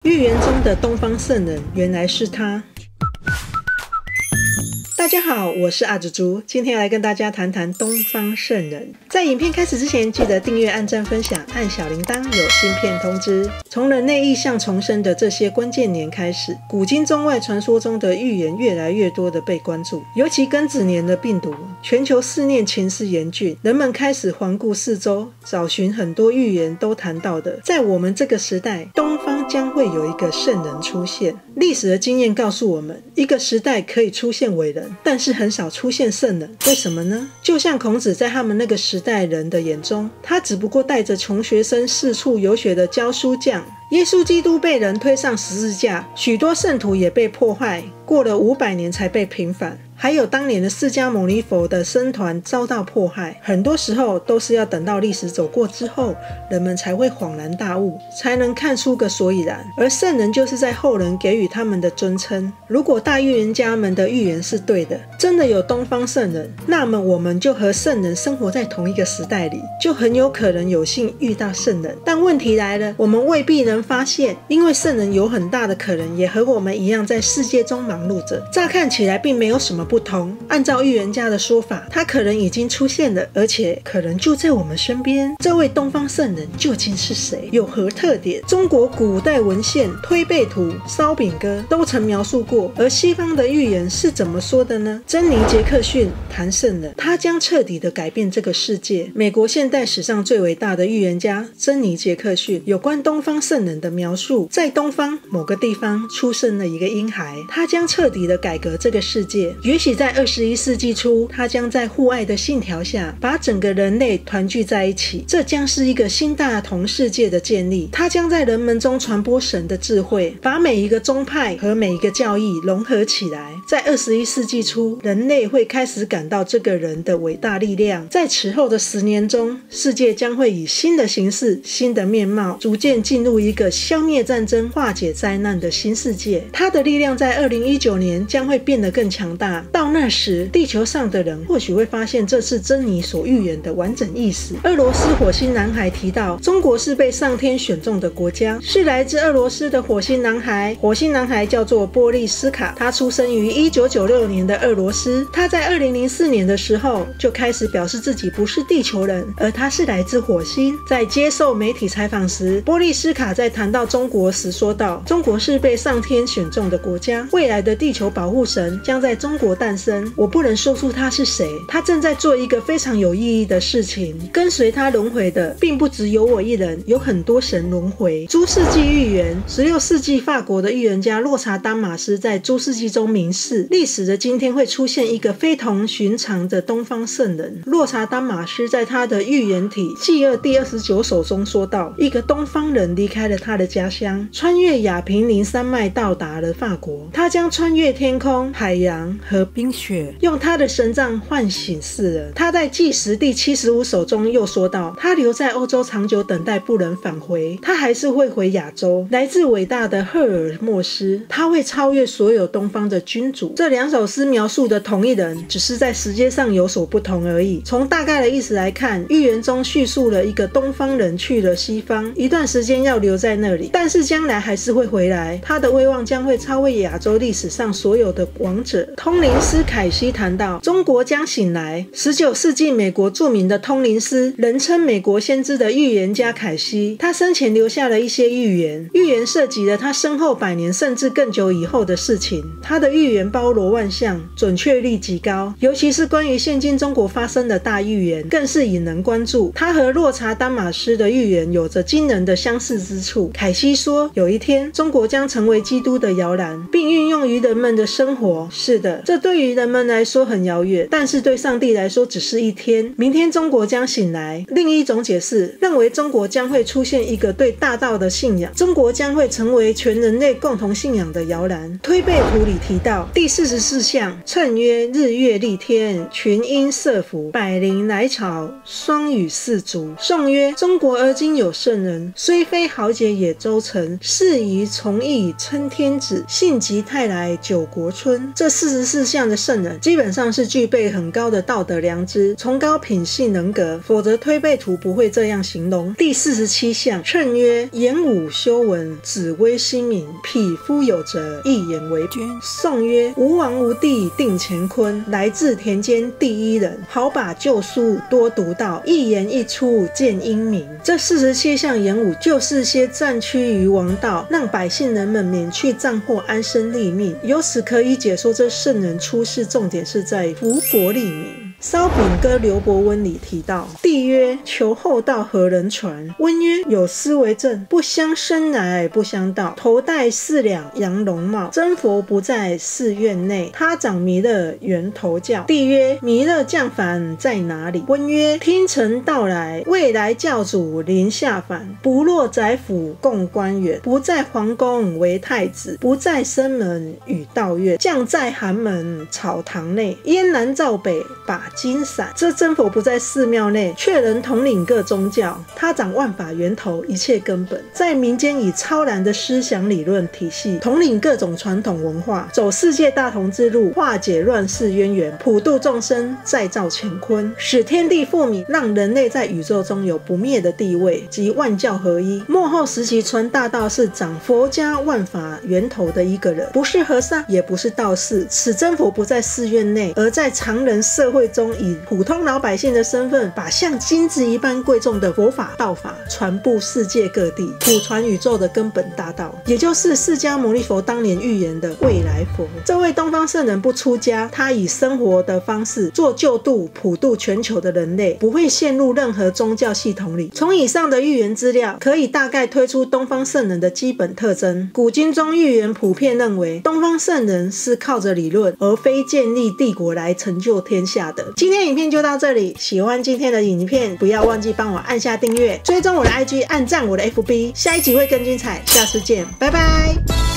预言中的东方圣人原来是他。大家好，我是阿祖竹，今天来跟大家谈谈东方圣人。在影片开始之前，记得订阅、按赞、分享、按小铃铛，有新片通知。从人类意象重生的这些关键年开始，古今中外传说中的预言越来越多的被关注，尤其庚子年的病毒，全球肆虐情势严峻，人们开始环顾四周，找寻很多预言都谈到的，在我们这个时代，东方将会有一个圣人出现。历史的经验告诉我们，一个时代可以出现伟人，但是很少出现圣人，为什么呢？就像孔子在他们那个时代人的眼中，他只不过带着穷学生四处游学的教书匠。耶稣基督被人推上十字架，许多圣徒也被迫害，过了500年才被平反。还有当年的释迦牟尼佛的僧团遭到迫害，很多时候都是要等到历史走过之后，人们才会恍然大悟，才能看出个所以然。而圣人就是在后人给予他们的尊称。如果大预言家们的预言是对的，真的有东方圣人，那么我们就和圣人生活在同一个时代里，就很有可能有幸遇到圣人。但问题来了，我们未必能发现，因为圣人有很大的可能也和我们一样在世界中忙碌着，乍看起来并没有什么不同。按照预言家的说法，他可能已经出现了，而且可能就在我们身边。这位东方圣人究竟是谁？有何特点？中国古代文献《推背图》《烧饼歌》都曾描述过，而西方的预言是怎么说的呢？珍妮·杰克逊谈圣人，他将彻底的改变这个世界。美国现代史上最伟大的预言家珍妮·杰克逊有关东方圣人的描述，在东方某个地方出生了一个婴孩，他将彻底的改革这个世界。也许在21世纪初，他将在互爱的信条下把整个人类团聚在一起，这将是一个新大同世界的建立。他将在人们中传播神的智慧，把每一个宗派和每一个教义融合起来。在21世纪初，人类会开始感到这个人的伟大力量。在此后的10年中，世界将会以新的形式、新的面貌，逐渐进入一个消灭战争、化解灾难的新世界。他的力量在2019年将会变得更强大。到那时，地球上的人或许会发现这是珍妮所预言的完整意思。俄罗斯火星男孩提到，中国是被上天选中的国家，是来自俄罗斯的火星男孩。火星男孩叫做波利斯卡，他出生于1996年的俄罗斯。他在2004年的时候就开始表示自己不是地球人，而他是来自火星。在接受媒体采访时，波利斯卡在谈到中国时说道，中国是被上天选中的国家，未来的地球保护神将在中国诞生。我不能说出他是谁，他正在做一个非常有意义的事情。跟随他轮回的并不只有我一人，有很多神轮回。诸世纪预言，16世纪法国的预言家洛查丹马斯在诸世纪中明示，历史的今天会出现一个非同寻常的东方圣人。洛查丹马斯在他的预言体《纪二》第29首中说道，一个东方人离开了他的家乡，穿越亚平宁山脉到达了法国。他将穿越天空、海洋和冰雪，用他的神杖唤醒世人。他在纪实第75首中又说道，他留在欧洲长久等待不能返回，他还是会回亚洲。来自伟大的赫尔墨斯，他会超越所有东方的君主。这2首诗描述的同一人，只是在时间上有所不同而已。从大概的意思来看，预言中叙述了一个东方人去了西方，一段时间要留在那里，但是将来还是会回来。他的威望将会超越亚洲历史上所有的王者。通灵师凯西谈到，中国将醒来。19世纪美国著名的通灵师，人称美国先知的预言家凯西，他生前留下了一些预言，预言涉及了他身后100年甚至更久以后的事情。他的预言包罗万象，准确率极高，尤其是关于现今中国发生的大预言更是引人关注。他和洛查丹马斯的预言有着惊人的相似之处。凯西说，有一天中国将成为基督的摇篮，并运用于人们的生活。是的，这对于人们来说很遥远，但是对上帝来说只是一天。明天中国将醒来。另一种解释认为，中国将会出现一个对大道的信仰，中国将会成为全人类共同信仰的摇篮。推背图里提到第44象，谶曰日月丽天，群英设伏，百灵来朝，双羽四足。颂曰，中国而今有圣人，虽非豪杰也周成，适宜从义称天子，信极泰来台、九国村，这44项的圣人基本上是具备很高的道德良知、崇高品性人格，否则推背图不会这样形容。第47项，谶曰：言武修文，紫微星敏，匹夫有责，一言为君。颂曰：吴王无帝，定乾坤，来自田间第一人，好把旧书多读到，一言一出见英明。这47项言武就是些战区于王道，让百姓人们免去战祸，安身立命。由此可以解说，这圣人出世重点是在福国利民。烧饼歌刘伯温里提到，帝曰：求厚道何人传？温曰：有诗为证，不相生来不相道，头戴4两羊绒帽，真佛不在寺院内，他长弥勒源头教。帝曰：弥勒降凡在哪里？温曰：听臣道来，未来教主临下凡，不落宰府供官员，不在皇宫为太子，不在生门与道院，降在寒门草堂内，燕南赵北把金伞。这真佛不在寺庙内，却能统领各宗教，他掌万法源头，一切根本，在民间以超然的思想理论体系统领各种传统文化，走世界大同之路，化解乱世渊源，普度众生，再造乾坤，使天地复明，让人类在宇宙中有不灭的地位，及万教合一。末后时期传大道是掌佛家万法源头的一个人，不是和尚，也不是道士。此真佛不在寺院内，而在常人社会中，以普通老百姓的身份，把像金子一般贵重的佛法道法传布世界各地，普传宇宙的根本大道，也就是释迦牟尼佛当年预言的未来佛。这位东方圣人不出家，他以生活的方式做救度普度全球的人类，不会陷入任何宗教系统里。从以上的预言资料，可以大概推出东方圣人的基本特征。古今中预言普遍认为，东方圣人是靠着理论，而非建立帝国来成就天下的。今天影片就到这里，喜欢今天的影片，不要忘记帮我按下订阅，追踪我的 IG， 按赞我的 FB， 下一集会更精彩，下次见，拜拜。